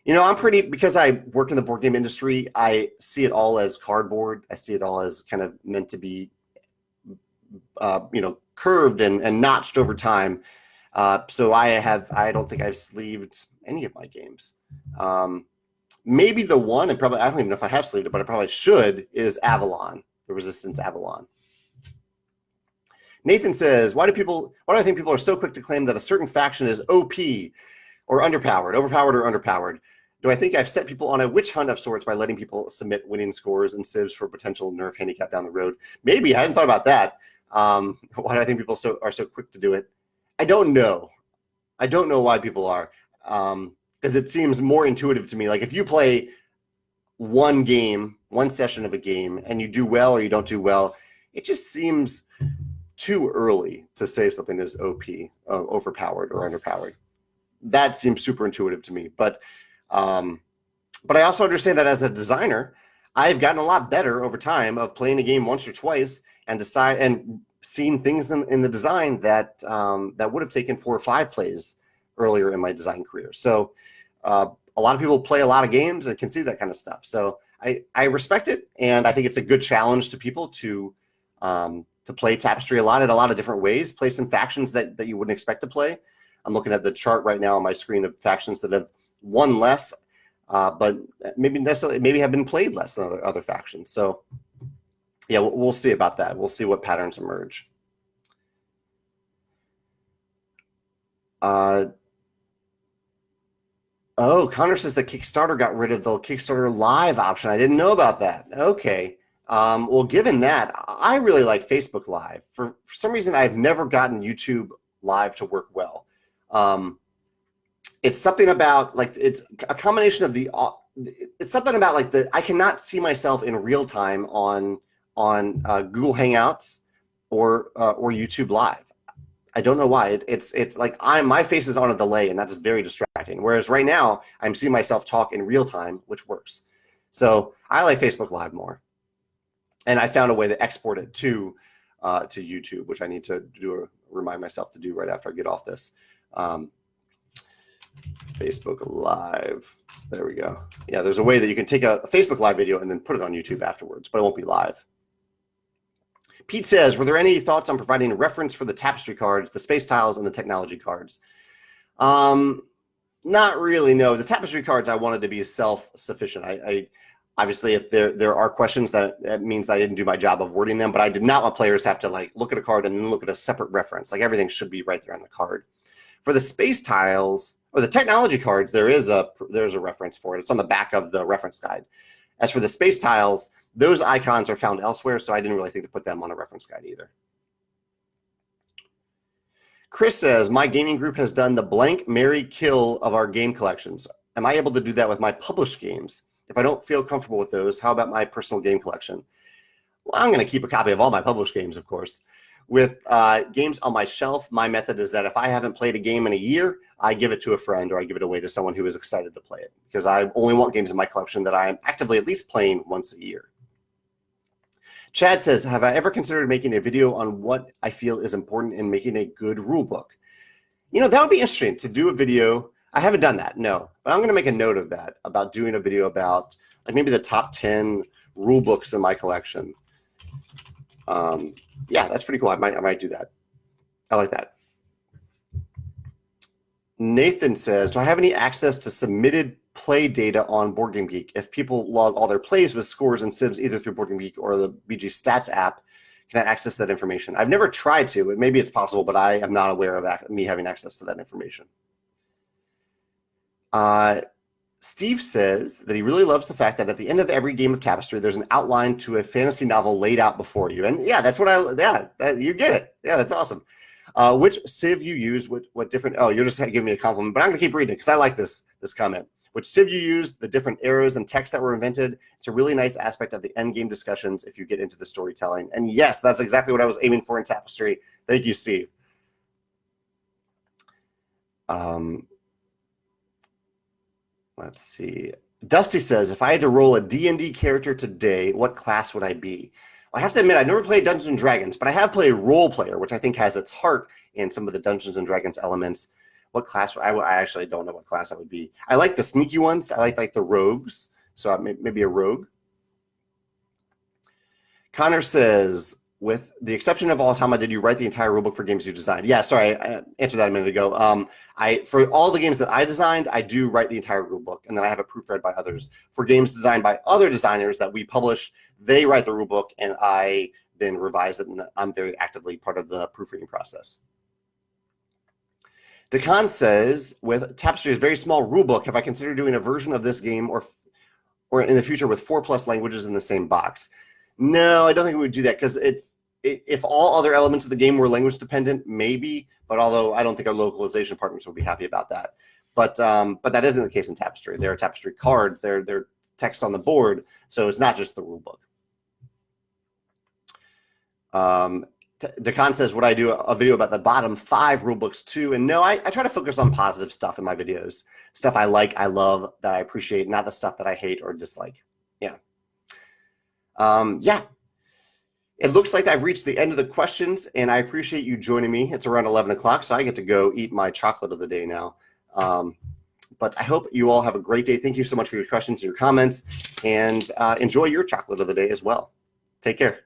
You know, because I work in the board game industry, I see it all as cardboard. I see it all as kind of meant to be, curved and notched over time. So I don't think I've sleeved any of my games. Maybe the one, and probably, I don't even know if I have sleeved it, but I probably should, is Avalon, the Resistance Avalon. Nathan says, why do I think people are so quick to claim that a certain faction is OP or overpowered or underpowered? Do I think I've set people on a witch hunt of sorts by letting people submit winning scores and civs for potential nerf handicap down the road? Maybe. I hadn't thought about that. Why do I think people are so quick to do it? I don't know. I don't know why people are. Because it seems more intuitive to me. Like if you play one session of a game, and you do well or you don't do well, it just seems too early to say something is OP, overpowered or underpowered. That seems super intuitive to me. But I also understand that as a designer, I've gotten a lot better over time of playing a game once or twice and seeing things in the design that would have taken 4 or 5 plays earlier in my design career. So a lot of people play a lot of games and can see that kind of stuff. So I respect it, and I think it's a good challenge to people to play Tapestry a lot in a lot of different ways, play some factions that you wouldn't expect to play. I'm looking at the chart right now on my screen of factions that have won less, but maybe have been played less than other factions. So yeah, we'll see about that. We'll see what patterns emerge. Oh, Connor says that Kickstarter got rid of the Kickstarter Live option. I didn't know about that. Okay. Well, given that, I really like Facebook Live. For some reason, I've never gotten YouTube Live to work well. It's something about, like, it's a combination of it's something about, like, I cannot see myself in real time on Google Hangouts or YouTube Live. I don't know why. It's like my face is on a delay, and that's very distracting. Whereas right now, I'm seeing myself talk in real time, which works. So I like Facebook Live more. And I found a way to export it to YouTube, which I need to remind myself to do right after I get off this. Facebook Live. There we go. Yeah, there's a way that you can take a Facebook Live video and then put it on YouTube afterwards, but it won't be live. Pete says, were there any thoughts on providing a reference for the Tapestry cards, the space tiles, and the technology cards? Not really, no. The Tapestry cards I wanted to be self-sufficient. I obviously, if there are questions, that means I didn't do my job of wording them, but I did not want players to have to, like, look at a card and then look at a separate reference. Like, everything should be right there on the card. For the space tiles or the technology cards, there's a reference for it. It's on the back of the reference guide. As for the space tiles, those icons are found elsewhere, so I didn't really think to put them on a reference guide either. Chris says, my gaming group has done the blank, marry, kill of our game collections. Am I able to do that with my published games? If I don't feel comfortable with those, how about my personal game collection? Well, I'm going to keep a copy of all my published games, of course. With games on my shelf, my method is that if I haven't played a game in a year, I give it to a friend or I give it away to someone who is excited to play it, because I only want games in my collection that I'm actively at least playing once a year. Chad says, have I ever considered making a video on what I feel is important in making a good rule book? You know, that would be interesting to do a video. I haven't done that, no. But I'm going to make a note of that, about doing a video about, like, maybe the top 10 rule books in my collection. Yeah, that's pretty cool. I might do that. I like that. Nathan says, do I have any access to submitted play data on BoardGameGeek? If people log all their plays with scores and civs either through BoardGameGeek or the BG Stats app, can I access that information? I've never tried to. Maybe it's possible, but I am not aware of me having access to that information. Steve says that he really loves the fact that at the end of every game of Tapestry, there's an outline to a fantasy novel laid out before you. And yeah, that's what you get it. Yeah, that's awesome. Which sieve you use, what different, oh, you're just giving me a compliment, but I'm going to keep reading it because I like this comment. Which sieve you use, the different eras and texts that were invented. It's a really nice aspect of the end game discussions if you get into the storytelling. And yes, that's exactly what I was aiming for in Tapestry. Thank you, Steve. Let's see. Dusty says, if I had to roll a D&D character today, what class would I be? I have to admit, I never played Dungeons & Dragons, but I have played Role Player, which I think has its heart in some of the Dungeons & Dragons elements. What class? I actually don't know what class I would be. I like the sneaky ones. I like the rogues. So maybe a rogue. Connor says, with the exception of Automa, did you write the entire rulebook for games you designed? Yeah, sorry, I answered that a minute ago. For all the games that I designed, I do write the entire rulebook, and then I have it proofread by others. For games designed by other designers that we publish, they write the rulebook, and I then revise it, and I'm very actively part of the proofreading process. Dekan says, with Tapestry's very small rulebook, have I considered doing a version of this game or in the future with 4+ languages in the same box? No, I don't think we would do that because if all other elements of the game were language dependent, maybe. But although I don't think our localization partners would be happy about that. But that isn't the case in Tapestry. They're a Tapestry card. They're text on the board, so it's not just the rule book. Dekan says, would I do a video about the bottom 5 rule books too? And no, I try to focus on positive stuff in my videos. Stuff I like, I love, that I appreciate, not the stuff that I hate or dislike. Yeah. Yeah. It looks like I've reached the end of the questions, and I appreciate you joining me. It's around 11 o'clock, so I get to go eat my chocolate of the day now. But I hope you all have a great day. Thank you so much for your questions and your comments, and enjoy your chocolate of the day as well. Take care.